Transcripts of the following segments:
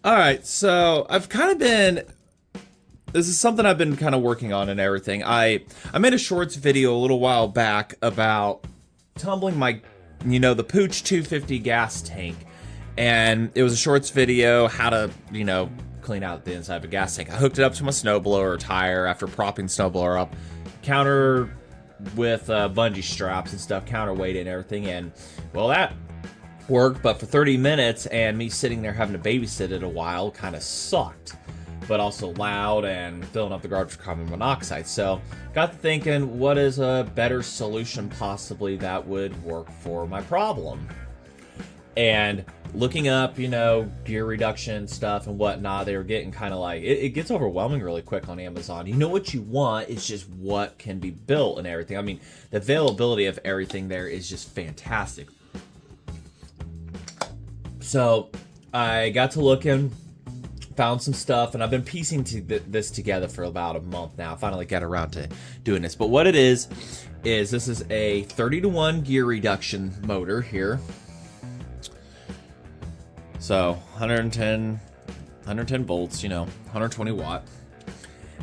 All right, so I've kind of been. This is something I've been kind of working on and everything. I made a shorts video a little while back about tumbling my, the Pooch 250 gas tank, and it was a shorts video how to, clean out the inside of a gas tank. I hooked it up to my snowblower tire after propping snowblower up, counter with bungee straps and stuff, counterweight and everything, and well that worked, but for 30 minutes and me sitting there having to babysit it a while kind of sucked, but also loud and filling up the garbage with carbon monoxide. So got to thinking, what is a better solution possibly that would work for my problem? And looking up, gear reduction stuff and whatnot, they were getting kind of like, it gets overwhelming really quick on Amazon. You know what you want, it's just what can be built and everything. I mean, the availability of everything there is just fantastic. So I got to looking, found some stuff, and I've been piecing this together for about a month now. I finally got around to doing this. But what it is this is a 30-to-1 gear reduction motor here. So 110 volts, 120 watt.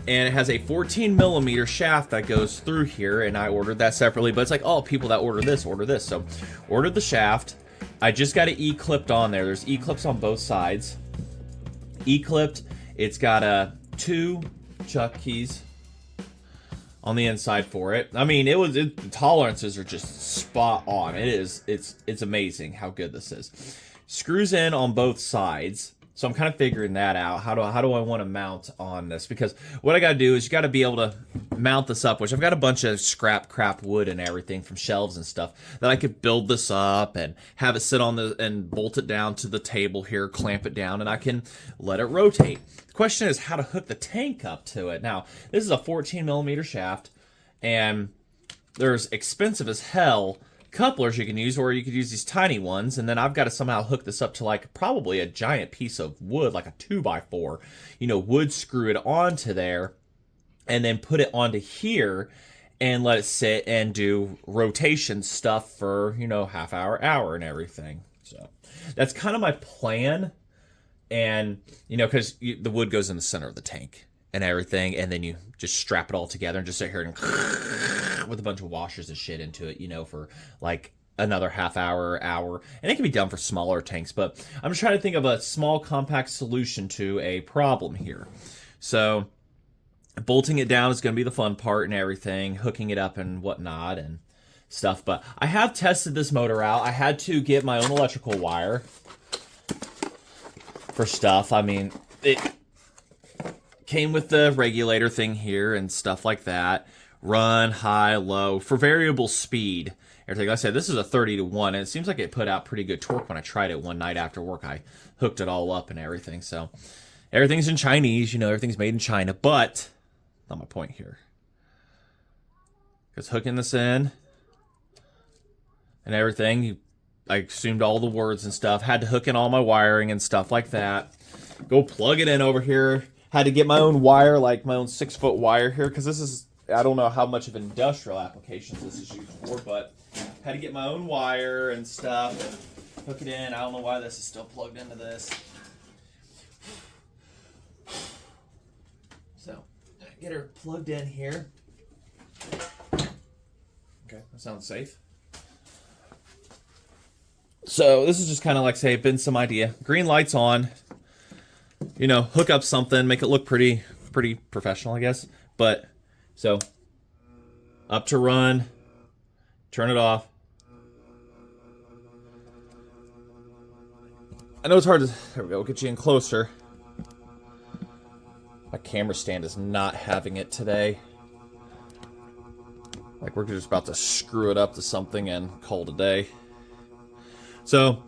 And it has a 14 millimeter shaft that goes through here, and I ordered that separately. But it's like, oh, people that order this. So ordered the shaft. I just got it E-clipped on there. There's E-clips on both sides. E-clipped. It's got 2 chuck keys on the inside for it. I mean, the tolerances are just spot on. It's amazing how good this is. Screws in on both sides. So I'm kind of figuring that out. How do I want to mount on this? Because what I got to do is you got to be able to mount this up, which I've got a bunch of scrap crap wood and everything from shelves and stuff that I could build this up and have it sit on and bolt it down to the table here, clamp it down, and I can let it rotate. The question is how to hook the tank up to it. Now, this is a 14 millimeter shaft, and there's expensive as hell couplers you can use, or you could use these tiny ones, and then I've got to somehow hook this up to like probably a giant piece of wood, like a 2x4, wood, screw it onto there, and then put it onto here and let it sit and do rotation stuff for, half hour, and everything. So that's kind of my plan. And, because the wood goes in the center of the tank and everything, and then you just strap it all together and just sit here and with a bunch of washers and shit into it, for like another half hour. And it can be done for smaller tanks, but I'm just trying to think of a small, compact solution to a problem here. So bolting it down is going to be the fun part and everything, hooking it up and whatnot and stuff. But I have tested this motor out. I had to get my own electrical wire for stuff. I mean, it came with the regulator thing here and stuff like that. Run, high, low, for variable speed. Everything. Like I said, this is a 30-to-1, and it seems like it put out pretty good torque when I tried it one night after work. I hooked it all up and everything. So everything's in Chinese, everything's made in China, but not my point here. Because hooking this in and everything, I assumed all the words and stuff. Had to hook in all my wiring and stuff like that. Go plug it in over here. Had to get my own wire, like my own 6-foot wire here, because this is, I don't know how much of industrial applications this is used for, but had to get my own wire and stuff and hook it in. I don't know why this is still plugged into this. So, get her plugged in here. Okay, that sounds safe. So, this is just kind of like, say, been some idea. Green lights on. Hook up something, make it look pretty professional, I guess. But, so, up to run, turn it off. I know it's hard to, there we go, get you in closer. My camera stand is not having it today. Like we're just about to screw it up to something and call it a day. So,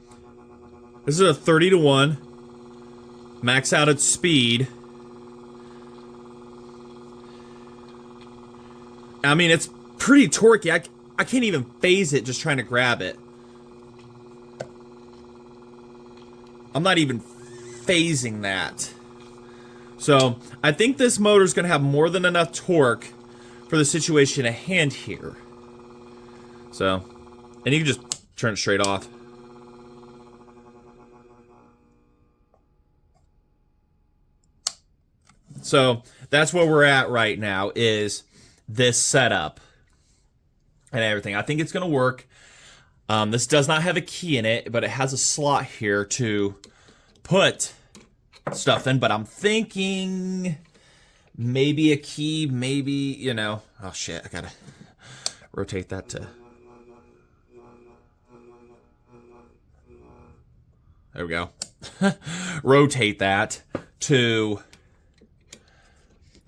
this is a 30-to-1. Max out at speed. I mean, it's pretty torquey. I can't even phase it just trying to grab it. I'm not even phasing that. So, I think this motor is going to have more than enough torque for the situation at hand here. So, and you can just turn it straight off. So that's where we're at right now, is this setup and everything. I think it's going to work. This does not have a key in it, but it has a slot here to put stuff in. But I'm thinking maybe a key, maybe, you know, oh shit, I gotta rotate that to, there we go. Rotate that to,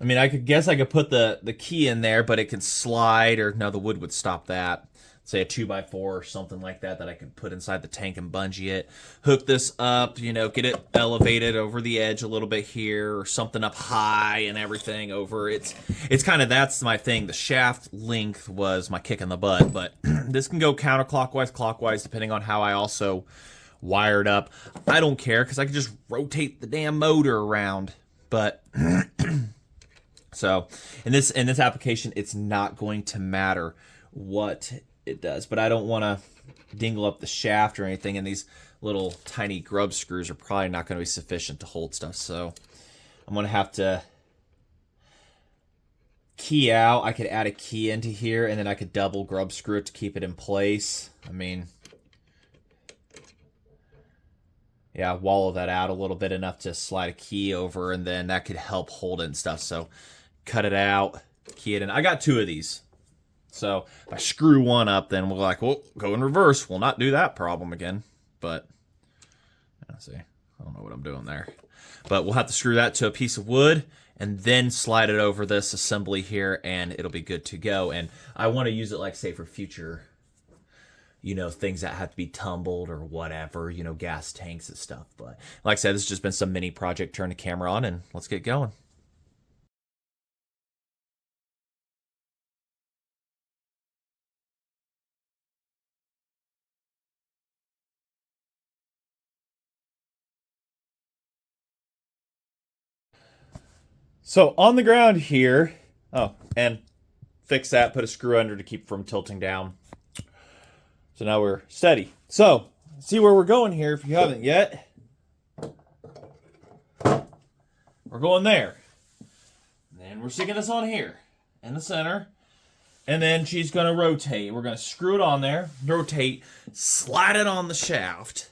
I mean, I guess I could put the key in there, but it can slide, or no, the wood would stop that. Say a 2x4 or something like that I could put inside the tank and bungee it. Hook this up, you know, get it elevated over the edge a little bit here, or something up high and everything over. It's kind of, that's my thing. The shaft length was my kick in the butt, but this can go counterclockwise, clockwise, depending on how I also wired up. I don't care, because I can just rotate the damn motor around. But so in this application, it's not going to matter what it does, but I don't want to dingle up the shaft or anything, and these little tiny grub screws are probably not going to be sufficient to hold stuff, so I'm going to have to key out. I could add a key into here, and then I could double grub screw it to keep it in place. I mean, yeah, wallow that out a little bit, enough to slide a key over, and then that could help hold it and stuff. So cut it out, key it in. I got 2 of these. So if I screw one up, then we're like, well, go in reverse. We'll not do that problem again. But, let's see. I don't know what I'm doing there. But we'll have to screw that to a piece of wood and then slide it over this assembly here, and it'll be good to go. And I want to use it, like, say, for future, you know, things that have to be tumbled or whatever, you know, gas tanks and stuff. But like I said, this has just been some mini project. Turn the camera on, and let's get going. So on the ground here, oh, and fix that, put a screw under to keep from tilting down. So now we're steady. So, see where we're going here if you haven't yet. We're going there. And then we're sticking this on here in the center. And then she's going to rotate. We're going to screw it on there, rotate, slide it on the shaft.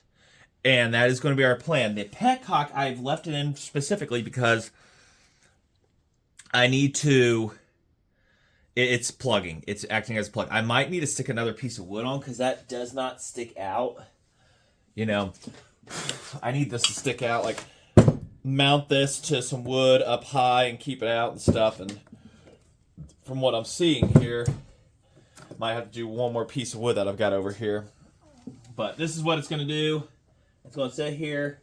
And that is going to be our plan. The petcock, I've left it in specifically because I need to, it's plugging. It's acting as a plug. I might need to stick another piece of wood on, because that does not stick out. You know, I need this to stick out. Like, mount this to some wood up high and keep it out and stuff. And from what I'm seeing here, might have to do one more piece of wood that I've got over here. But this is what it's going to do. It's going to sit here,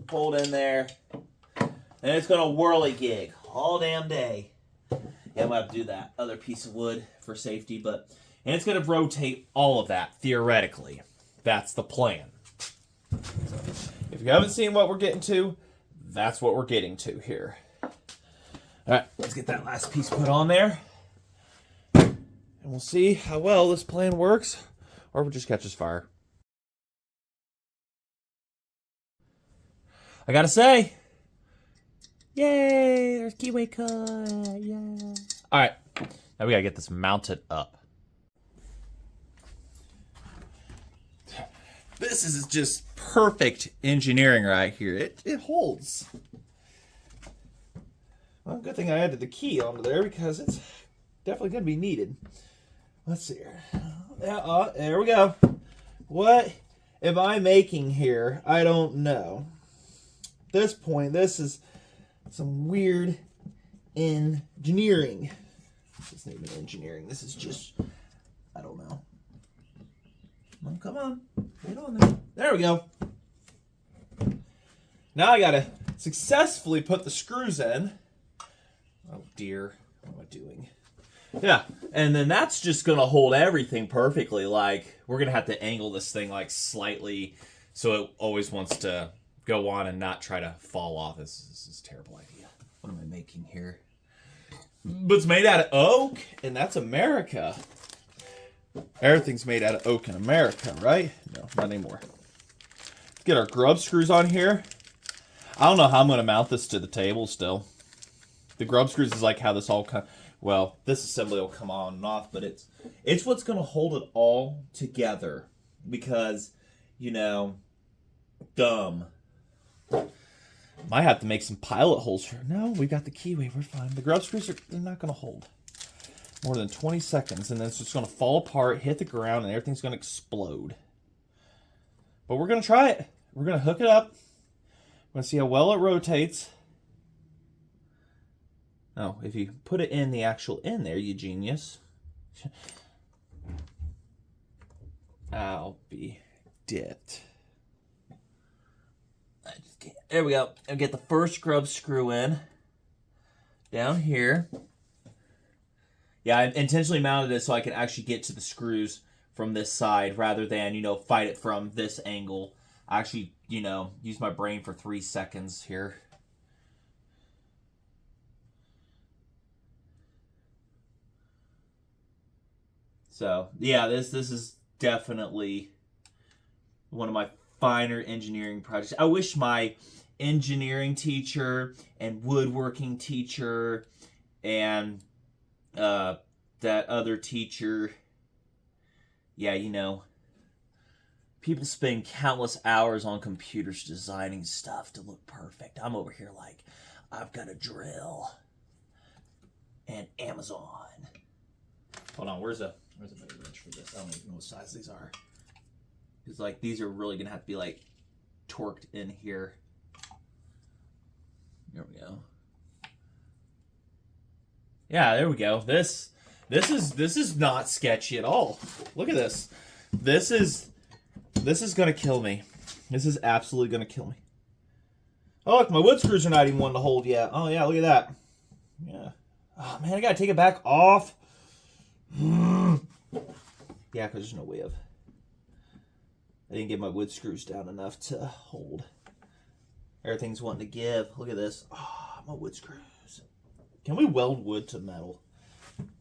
hold in there, and it's going to whirly gig all damn day. Yeah, I might have to do that other piece of wood for safety, and it's going to rotate all of that, theoretically. That's the plan. So, if you haven't seen what we're getting to, that's what we're getting to here. All right, let's get that last piece put on there. And we'll see how well this plan works, or if it just catches fire. I gotta say, yay, there's keyway cut, yeah. All right, now we gotta get this mounted up. This is just perfect engineering right here. It holds. Well, good thing I added the key onto there, because it's definitely gonna be needed. Let's see here. Yeah, there we go. What am I making here? I don't know. At this point, this is some weird engineering. This isn't even engineering. This is just, I don't know. Oh, come on. Get on there. There we go. Now I gotta successfully put the screws in. Oh dear. What am I doing? Yeah, and then that's just gonna hold everything perfectly. Like, we're gonna have to angle this thing like slightly so it always wants to go on and not try to fall off. This is a terrible idea. What am I making here? But it's made out of oak, and that's America. Everything's made out of oak in America, right? No, not anymore. Let's get our grub screws on here. I don't know how I'm going to mount this to the table still. The grub screws is like how this all well, this assembly will come on and off, but it's what's going to hold it all together because, you know, dumb. Might have to make some pilot holes for. No, we got the keyway. We're fine. The grub screws they're not going to hold more than 20 seconds, and then it's just going to fall apart, hit the ground, and everything's going to explode. But we're going to try it. We're going to hook it up. We're going to see how well it rotates. Oh, if you put it in the actual end there, you genius. I'll be dipped. I just can't. There we go. I'll get the first grub screw in. Down here. Yeah, I intentionally mounted it so I can actually get to the screws from this side rather than, you know, fight it from this angle. I actually, you know, use my brain for 3 seconds here. So, yeah, this is definitely one of my finer engineering projects. I wish my engineering teacher and woodworking teacher and that other teacher, yeah, you know, people spend countless hours on computers designing stuff to look perfect. I'm over here like, I've got a drill and Amazon. Hold on, where's a better wrench for this? I don't even know what size these are. Because like these are really gonna have to be like torqued in here. There we go. Yeah, there we go. This is not sketchy at all. Look at this. This is gonna kill me. This is absolutely gonna kill me. Oh look, my wood screws are not even one to hold yet. Oh yeah, look at that. Yeah. Oh man, I gotta take it back off. Yeah, because there's no way of. I didn't get my wood screws down enough to hold. Everything's wanting to give. Look at this. Oh, my wood screws. Can we weld wood to metal?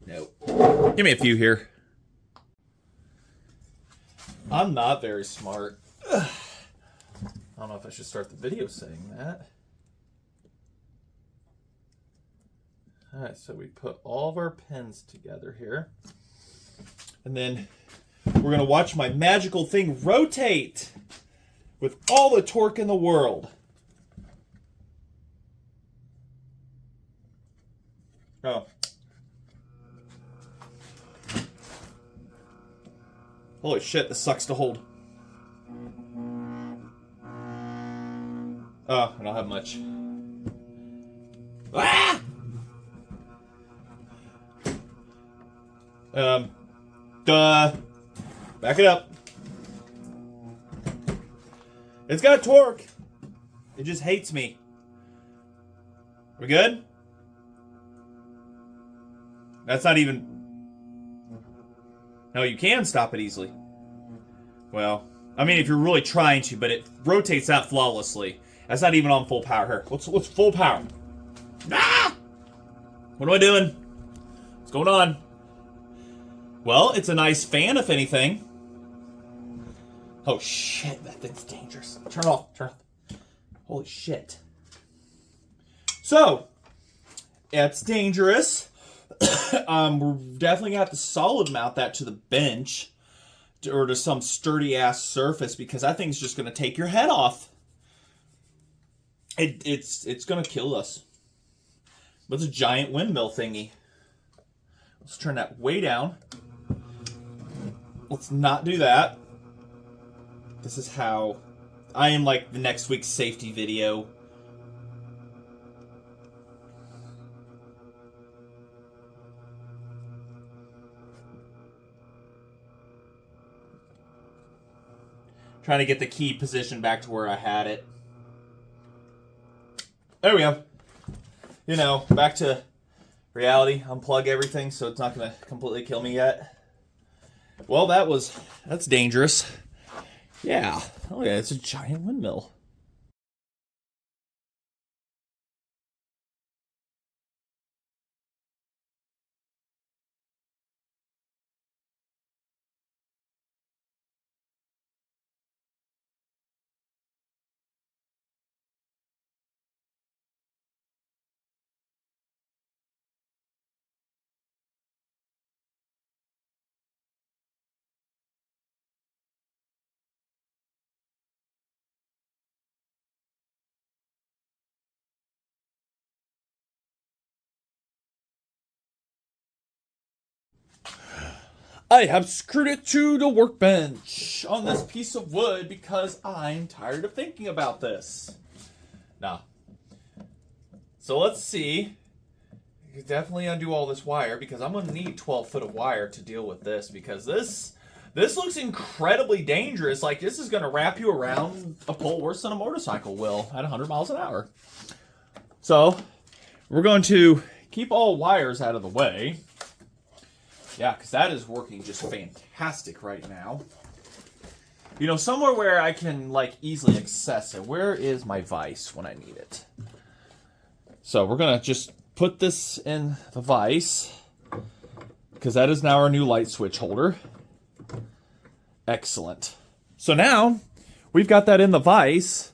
No. Give me a few here. I'm not very smart. I don't know if I should start the video saying that. Alright, so we put all of our pins together here. And then we're going to watch my magical thing rotate with all the torque in the world. Oh. Holy shit, this sucks to hold. Oh, I don't have much. Ah! Back it up. It's got torque. It just hates me. We good? That's not even... No, you can stop it easily. Well, I mean, if you're really trying to, but it rotates that flawlessly. That's not even on full power here. What's full power? Ah! What am I doing? What's going on? Well, it's a nice fan, if anything. Oh, shit. That thing's dangerous. Turn it off. Turn it off. Holy shit. So, it's dangerous. We're definitely going to have to solid mount that to the bench or to some sturdy-ass surface because that thing's just going to take your head off. It's going to kill us. But it's a giant windmill thingy. Let's turn that way down. Let's not do that. This is how I am like the next week's safety video. Trying to get the key position back to where I had it. There we go. You know, back to reality. Unplug everything so it's not going to completely kill me yet. Well, that's dangerous. Yeah. Oh yeah, it's a giant windmill. I have screwed it to the workbench on this piece of wood because I'm tired of thinking about this. Now, so let's see. You definitely undo all this wire because I'm going to need 12 foot of wire to deal with this because this looks incredibly dangerous. Like, this is going to wrap you around a pole worse than a motorcycle will at 100 miles an hour. So, we're going to keep all wires out of the way. Yeah, because that is working just fantastic right now. You know, somewhere where I can, like, easily access it. Where is my vise when I need it? So, we're going to just put this in the vise. Because that is now our new light switch holder. Excellent. So now, we've got that in the vise.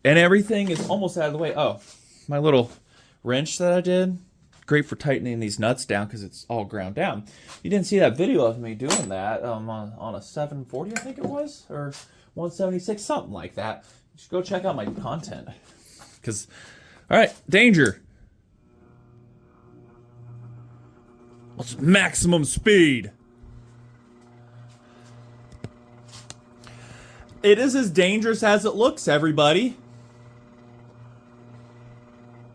And everything is almost out of the way. Oh, my little wrench that I did. Great for tightening these nuts down because it's all ground down. You didn't see that video of me doing that on a 740, I think it was, or 176, something like that. You should go check out my content. Because, all right, danger. What's maximum speed? It is as dangerous as it looks, everybody.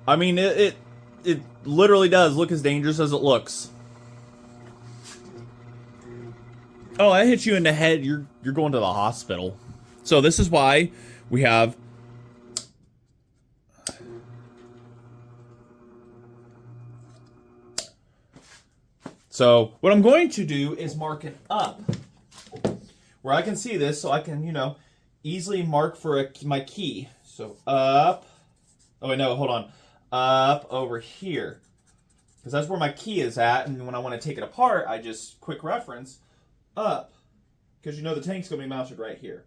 I mean, it literally does look as dangerous as it looks. Oh, I hit you in the head. You're going to the hospital. So this is why we have So what I'm going to do is mark it up where I can see this so I can, you know, easily mark for my key. So up. Oh, wait, no, hold on. Up over here. Because that's where my key is at. And when I want to take it apart, I just, quick reference, up. Because you know the tank's going to be mounted right here.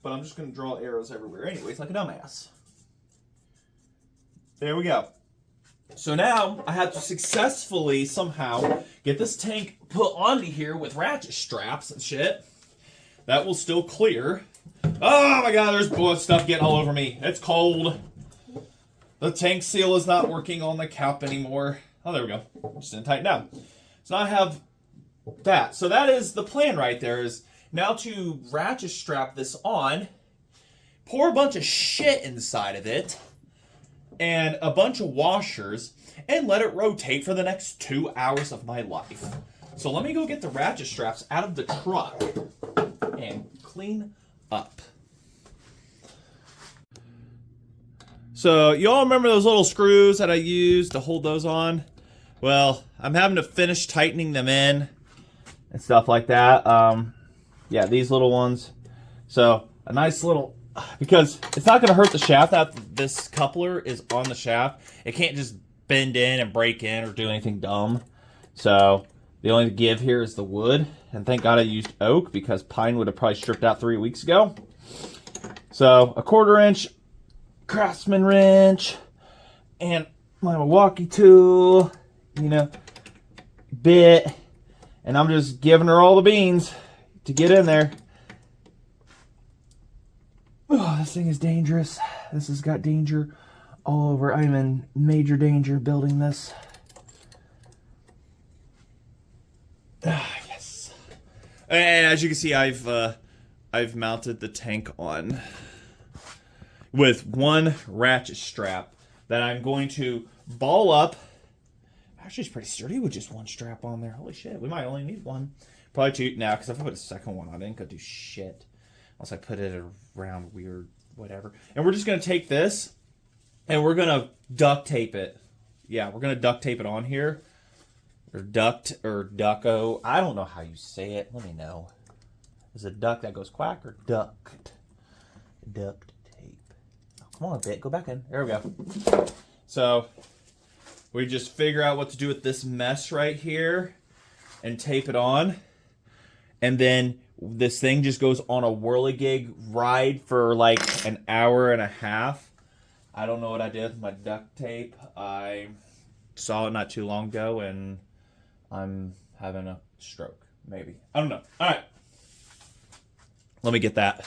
But I'm just going to draw arrows everywhere anyways, like a dumbass. There we go. So now I have to successfully somehow get this tank put onto here with ratchet straps and shit. That will still clear. Oh my god, there's blood stuff getting all over me. It's cold. The tank seal is not working on the cap anymore. Oh, there we go. Just didn't tighten down. So now I have that. So that is the plan right there, is now to ratchet strap this on, pour a bunch of shit inside of it, and a bunch of washers, and let it rotate for the next 2 hours of my life. So let me go get the ratchet straps out of the truck and clean up. So you all remember those little screws that I used to hold those on? Well, I'm having to finish tightening them in and stuff like that. Yeah, these little ones. So a nice little, because it's not going to hurt the shaft that this coupler is on the shaft. It can't just bend in and break in or do anything dumb. So the only give here is the wood. And thank God I used oak, because pine would have probably stripped out 3 weeks ago. So a 1/4 inch Craftsman wrench and my Milwaukee tool, you know, bit. And I'm just giving her all the beans to get in there. Oh, this thing is dangerous. This has got danger all over. I'm in major danger building this. Yes. And as you can see, I've mounted the tank on with one ratchet strap that I'm going to ball up. Actually, it's pretty sturdy with just one strap on there. Holy shit, we might only need one. Probably two now, because if I put a second one on, I ain't gonna do shit. Unless I put it around weird, whatever. And we're just gonna take this, and we're gonna duct tape it. Yeah, we're gonna duct tape it on here. Or ducko. I don't know how you say it. Let me know. Is it duck that goes quack or duct? Duct tape. Oh, come on a bit. Go back in. There we go. So we just figure out what to do with this mess right here and tape it on. And then this thing just goes on a whirligig ride for like an hour and a half. I don't know what I did with my duct tape. I saw it not too long ago and I'm having a stroke. Maybe. I don't know. All right. Let me get that.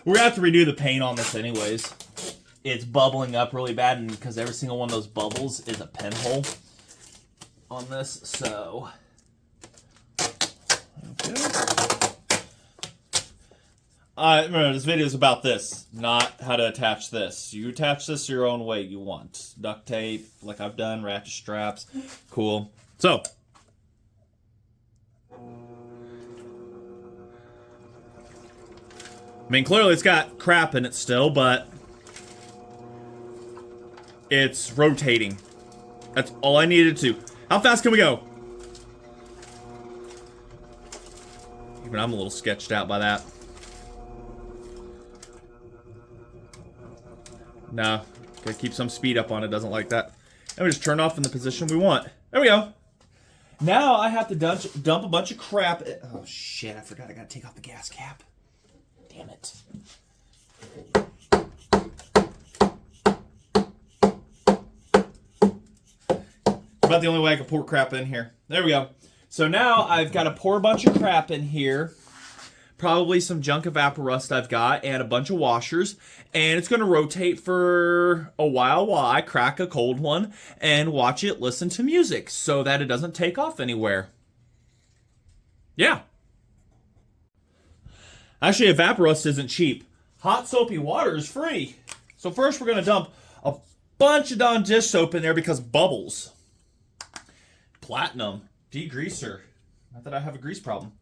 We're going to have to redo the paint on this anyways. it's bubbling up really bad, and because every single one of those bubbles is a pinhole on this, so okay. Remember, this video is about this, not how to attach this. You attach this your own way you want. Duct tape, like I've done, ratchet straps, cool. So, I mean, clearly it's got crap in it still, but it's rotating. That's all I needed to. How fast can we go? Even I'm a little sketched out by that. No, gotta keep some speed up on it, doesn't like that. And we just turn off in the position we want. There we go. Now I have to dump a bunch of crap. Oh shit, I forgot I gotta take off the gas cap. Damn it. About the only way I can pour crap in here. There we go. So now I've got to pour a bunch of crap in here. Probably some junk evaporust I've got and a bunch of washers. And it's going to rotate for a while I crack a cold one and watch it listen to music so that it doesn't take off anywhere. Yeah. Actually, evaporust isn't cheap. Hot soapy water is free. So first we're going to dump a bunch of Dawn dish soap in there because bubbles. Platinum. Degreaser. Not that I have a grease problem.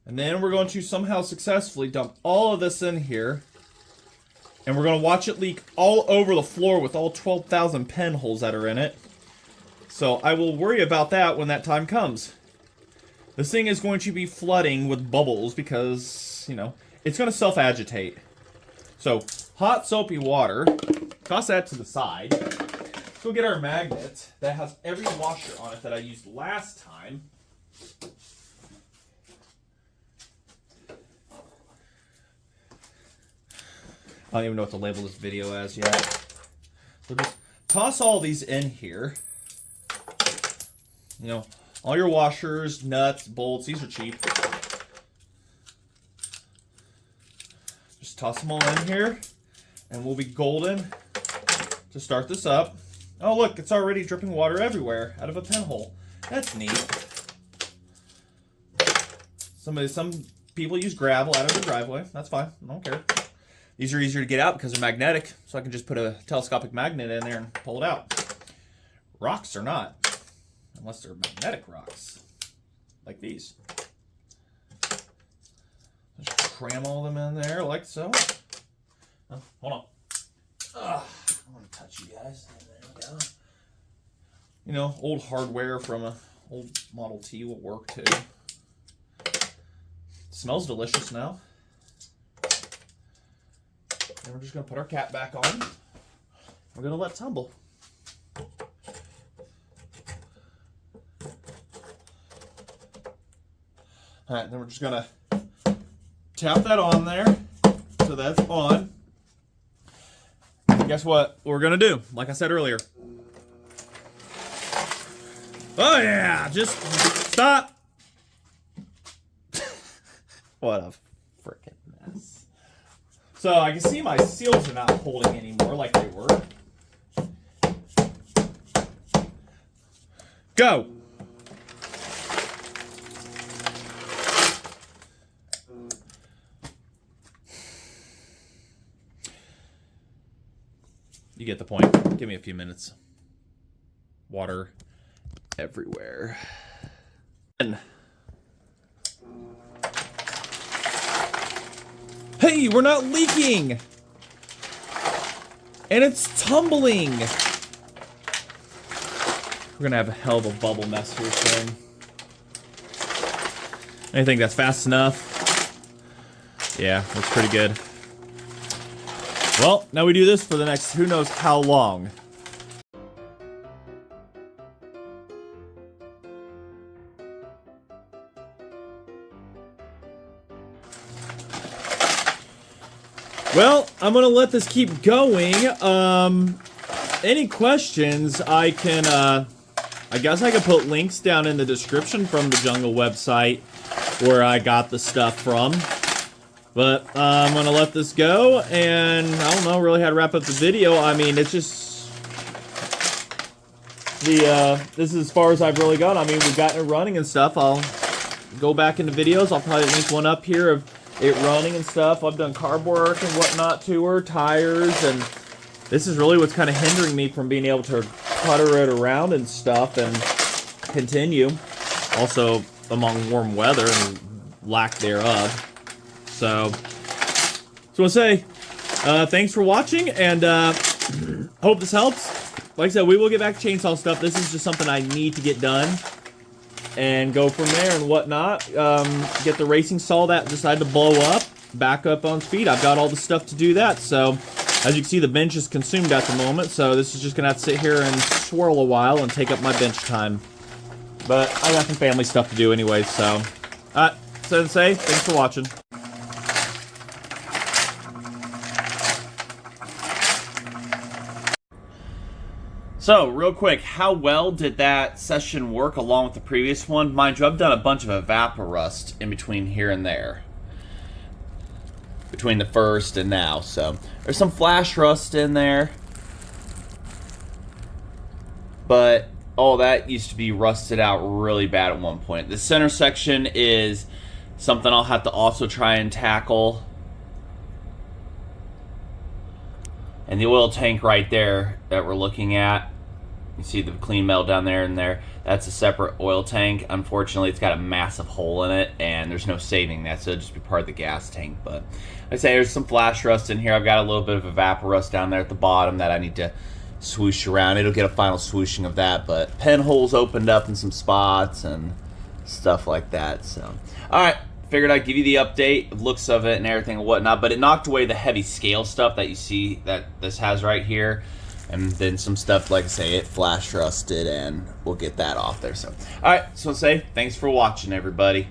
And then we're going to somehow successfully dump all of this in here. And we're going to watch it leak all over the floor with all 12,000 pinholes that are in it. So I will worry about that when that time comes. This thing is going to be flooding with bubbles because, you know, it's going to self-agitate. So, hot soapy water. Toss that to the side. Let's go get our magnet that has every washer on it that I used last time. I don't even know what to label this video as yet. So just toss all these in here. You know, all your washers, nuts, bolts, these are cheap. Just toss them all in here, and we'll be golden to start this up. Oh look, it's already dripping water everywhere out of a pinhole. That's neat. Some people use gravel out of their driveway. That's fine. I don't care. These are easier to get out because they're magnetic, so I can just put a telescopic magnet in there and pull it out. Rocks are not, unless they're magnetic rocks, like these. Just cram all of them in there like so. Oh, hold on. I want to touch you guys. There we go. You know, old hardware from a old Model T will work too. Smells delicious now. And we're just going to put our cap back on. We're going to let it tumble. Alright, then we're just going to tap that on there so that's on. And guess what we're going to do? Like I said earlier. Oh yeah! Just stop! What a freaking mess. So I can see my seals are not holding anymore like they were. Go! You get the point. Give me a few minutes. Water everywhere. Hey, we're not leaking! And it's tumbling! We're gonna have a hell of a bubble mess here soon. I think that's fast enough. Yeah, looks pretty good. Well, now we do this for the next who knows how long. Well, I'm gonna let this keep going. Any questions, I can, I guess I could put links down in the description from the Jungle website where I got the stuff from. But I'm going to let this go, and I don't know really how to wrap up the video. I mean, it's just this is as far as I've really gone. I mean, we've gotten it running and stuff. I'll go back into videos. I'll probably link one up here of it running and stuff. I've done cardboard work and whatnot to her, tires, and this is really what's kind of hindering me from being able to putter it around and stuff and continue. Also, among warm weather and lack thereof. So I say, thanks for watching, and hope this helps. Like I said, we will get back to chainsaw stuff. This is just something I need to get done and go from there and whatnot. Get the racing saw that decided to blow up, back up on speed. I've got all the stuff to do that. So as you can see, the bench is consumed at the moment. So this is just going to have to sit here and swirl a while and take up my bench time. But I got some family stuff to do anyway, so. So to say, thanks for watching. So, real quick, how well did that session work along with the previous one? Mind you, I've done a bunch of evaporust in between here and there. Between the first and now, so. There's some flash rust in there. But all that used to be rusted out really bad at one point. The center section is something I'll have to also try and tackle. And the oil tank right there that we're looking at, you see the clean metal down there and there, that's a separate oil tank. Unfortunately, it's got a massive hole in it, and there's no saving that, so it'll just be part of the gas tank. But like I say, there's some flash rust in here. I've got a little bit of evaporust down there at the bottom that I need to swoosh around. It'll get a final swooshing of that, but pen holes opened up in some spots and stuff like that. So, alright, figured I'd give you the update, looks of it and everything and whatnot, but it knocked away the heavy scale stuff that you see that this has right here. And then some stuff, like I say, it flash rusted, and we'll get that off there. So, alright, so I'll say thanks for watching, everybody.